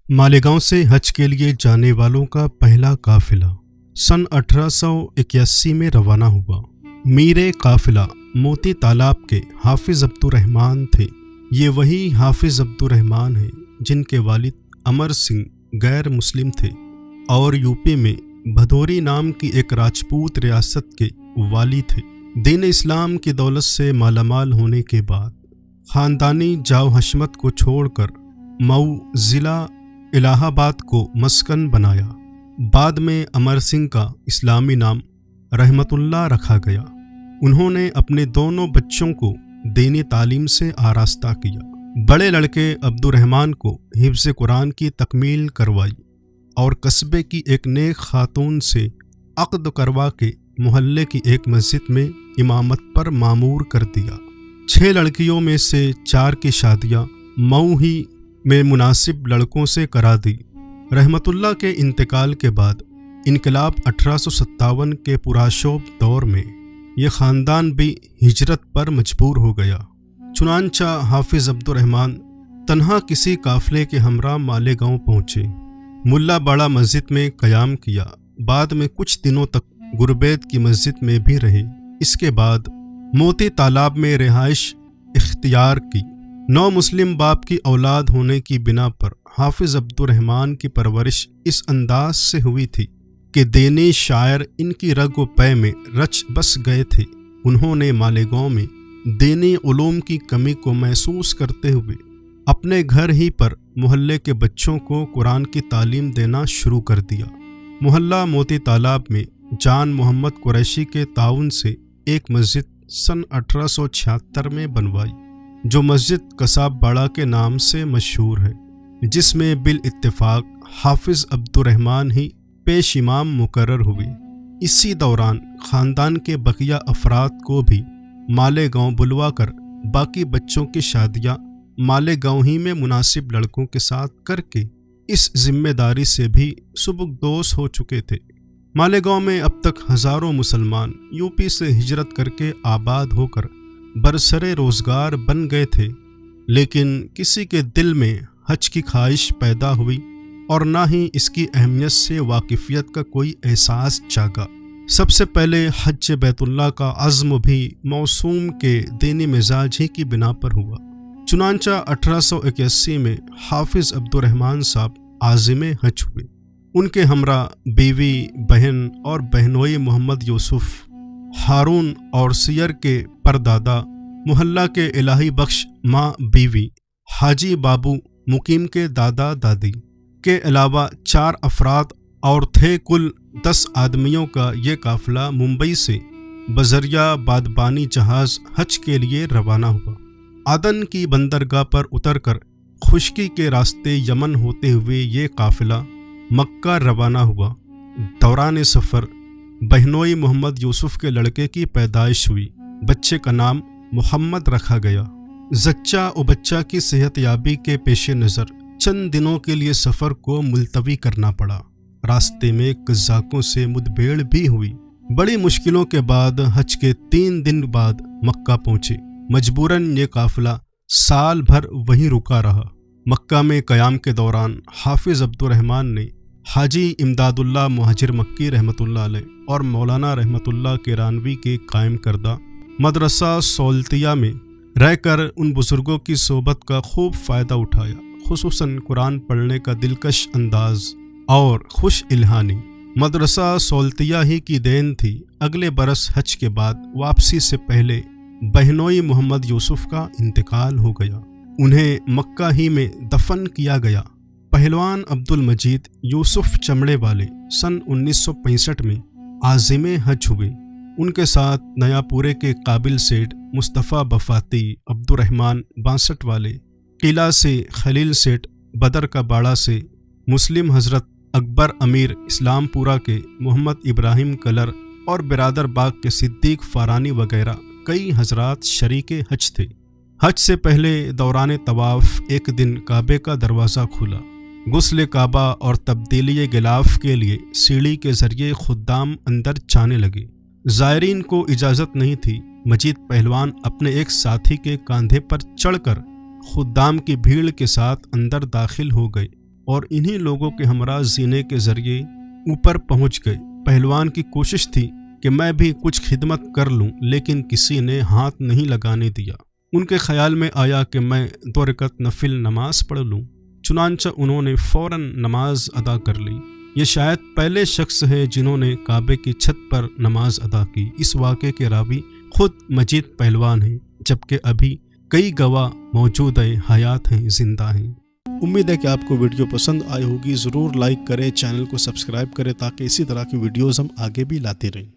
मालेगांव से हज के लिए जाने वालों का पहला काफिला सन 1881 में रवाना हुआ। मीरे काफिला मोती तालाब के हाफिज अब्दुर्रहमान थे। ये वही हाफिज अब्दुर्रहमान हैं जिनके वालिद अमर सिंह गैर मुस्लिम थे और यूपी में भदोरी नाम की एक राजपूत रियासत के वाली थे। दीन इस्लाम की दौलत से मालामाल होने के बाद ख़ानदानी जाओ हशमत को छोड़कर मऊ ज़िला इलाहाबाद को मस्कन बनाया। बाद में अमर सिंह का इस्लामी नाम रहमतुल्लाह रखा गया। उन्होंने अपने दोनों बच्चों को दीनी तालीम से आरास्ता किया। बड़े लड़के अब्दुर्रहमान को हिफ्ज़ कुरान की तकमील करवाई और कस्बे की एक नेक खातून से अक़्द करवा के मोहल्ले की एक मस्जिद में इमामत पर मामूर कर दिया। 6 लड़कियों में से 4 की शादियाँ मऊ ही में मुनासिब लड़कों से करा दी। रहमतुल्लाह के इंतकाल के बाद इनकलाब 1857 के पुराशोभ दौर में यह ख़ानदान भी हिजरत पर मजबूर हो गया। चुनांचा हाफिज़ अब्दुर्रहमान तन्हा किसी काफ़िले के हमरा मालेगांव पहुँचे। मुल्ला बड़ा मस्जिद में क़याम किया। बाद में कुछ दिनों तक गुरबैत की मस्जिद में भी रहे। इसके बाद मोती तालाब में रिहाइश इख्तियार की। 9 मुस्लिम बाप की औलाद होने की बिना पर हाफिज़ अब्दुर्रहमान की परवरिश इस अंदाज से हुई थी कि दीनी शायर इनकी रग व पै में रच बस गए थे। उन्होंने मालेगांव में दीनी उलूम की कमी को महसूस करते हुए अपने घर ही पर मोहल्ले के बच्चों को कुरान की तालीम देना शुरू कर दिया। मोहल्ला मोती तालाब में जान मोहम्मद कुरैशी के ताउन से एक मस्जिद सन 1876 में बनवाई, जो मस्जिद कसाब बाड़ा के नाम से मशहूर है, जिसमें बिल इत्तेफाक हाफिज़ अब्दुर्रहमान ही पेश इमाम मुकर्रर हुए। इसी दौरान ख़ानदान के बकिया अफराद को भी मालेगांव बुलवा कर बाकी बच्चों की शादियाँ मालेगांव ही में मुनासिब लड़कों के साथ करके इस जिम्मेदारी से भी सुबुकदोश हो चुके थे। मालेगांव में अब तक हज़ारों मुसलमान यूपी से हिजरत करके आबाद होकर बरसरे रोज़गार बन गए थे, लेकिन किसी के दिल में हज की ख्वाहिश पैदा हुई और ना ही इसकी अहमियत से वाकिफियत का कोई एहसास जागा। सबसे पहले हज बैतुल्लाह का अज़्म भी मौसूम के दीनी मिजाज ही की बिना पर हुआ। चुनांचा 1881 में हाफिज़ अब्दुर्रहमान साहब आज़िम हज हुए। उनके हमरा बीवी, बहन और बहनोई मोहम्मद यूसुफ, हारून और सियर के परदादा, मोहल्ला के इलाही बख्श माँ बीवी, हाजी बाबू मुकीम के दादा दादी के अलावा 4 अफराद और थे। कुल 10 आदमियों का ये काफ़िला मुंबई से बजरिया बादबानी जहाज़ हज के लिए रवाना हुआ। आदन की बंदरगाह पर उतरकर खुश्की के रास्ते यमन होते हुए ये काफ़िला मक्का रवाना हुआ। दौरान सफ़र बहनोई मोहम्मद यूसुफ के लड़के की पैदाइश हुई। बच्चे का नाम मोहम्मद रखा गया। जच्चा व बच्चा की सेहतयाबी के पेश नज़र चंद दिनों के लिए सफ़र को मुलतवी करना पड़ा। रास्ते में कज़ाकों से मुठभेड़ भी हुई। बड़ी मुश्किलों के बाद हज के 3 दिन बाद मक्का पहुँचे। मजबूरन ये काफ़िला साल भर वहीं रुका रहा। मक्का में क़याम के दौरान हाफिज़ अब्दुर्रहमान ने हाजी इमदादुल्लाह मुहाजिर मक्की रहमतुल्लाह अलैह और मौलाना रहमतुल्लाह किरानवी के कायम करदा मदरसा सौलतिया में रहकर उन बुज़ुर्गों की सोबत का खूब फ़ायदा उठाया, खुसूसन कुरान पढ़ने का दिलकश अंदाज और खुश इल्हानी। मदरसा सौलतिया ही की देन थी। अगले बरस हज के बाद वापसी से पहले बहनोई मोहम्मद यूसुफ का इंतकाल हो गया। उन्हें मक्का ही में दफन किया गया। पहलवान अब्दुल मजीद यूसुफ चमड़े वाले सन 1965 में आज़िम हज हुए। उनके साथ नयापुरे के काबिल सेठ मुस्तफ़ा बफाती, अब्दुर्रहमान 62 वाले, किला से खलील सेठ, बदर का बाड़ा से मुस्लिम हज़रत अकबर अमीर, इस्लामपुरा के मोहम्मद इब्राहिम कलर और बिरादर बाग के सिद्दीक फ़ारानी वगैरह कई हजरात शरीके हज थे। हज से पहले दौरान तवाफ़ एक दिन काबे का दरवाज़ा खुला। गुस्ल काबा और तब्दीली गिलाफ के लिए सीढ़ी के ज़रिए खुद्दाम अंदर जाने लगे। ज़ायरीन को इजाज़त नहीं थी। मजीद पहलवान अपने एक साथी के कंधे पर चढ़कर खुद्दाम की भीड़ के साथ अंदर दाखिल हो गए। और इन्हीं लोगों के हमरा जीने के जरिए ऊपर पहुंच गए। पहलवान की कोशिश थी कि मैं भी कुछ खिदमत कर लूं, लेकिन किसी ने हाथ नहीं लगाने दिया। उनके ख्याल में आया कि मैं 2 रकअत नफिल नमाज पढ़ लूं। चुनांचा उन्होंने फौरन नमाज अदा कर ली। ये शायद पहले शख्स है जिन्होंने काबे की छत पर नमाज अदा की। इस वाक़े के रावी खुद मजीद पहलवान हैं, जबकि अभी कई गवाह मौजूद हैं, हयात हैं, जिंदा हैं। उम्मीद है कि आपको वीडियो पसंद आई होगी। ज़रूर लाइक करें, चैनल को सब्सक्राइब करें ताकि इसी तरह की वीडियोज़ हम आगे भी लाते रहें।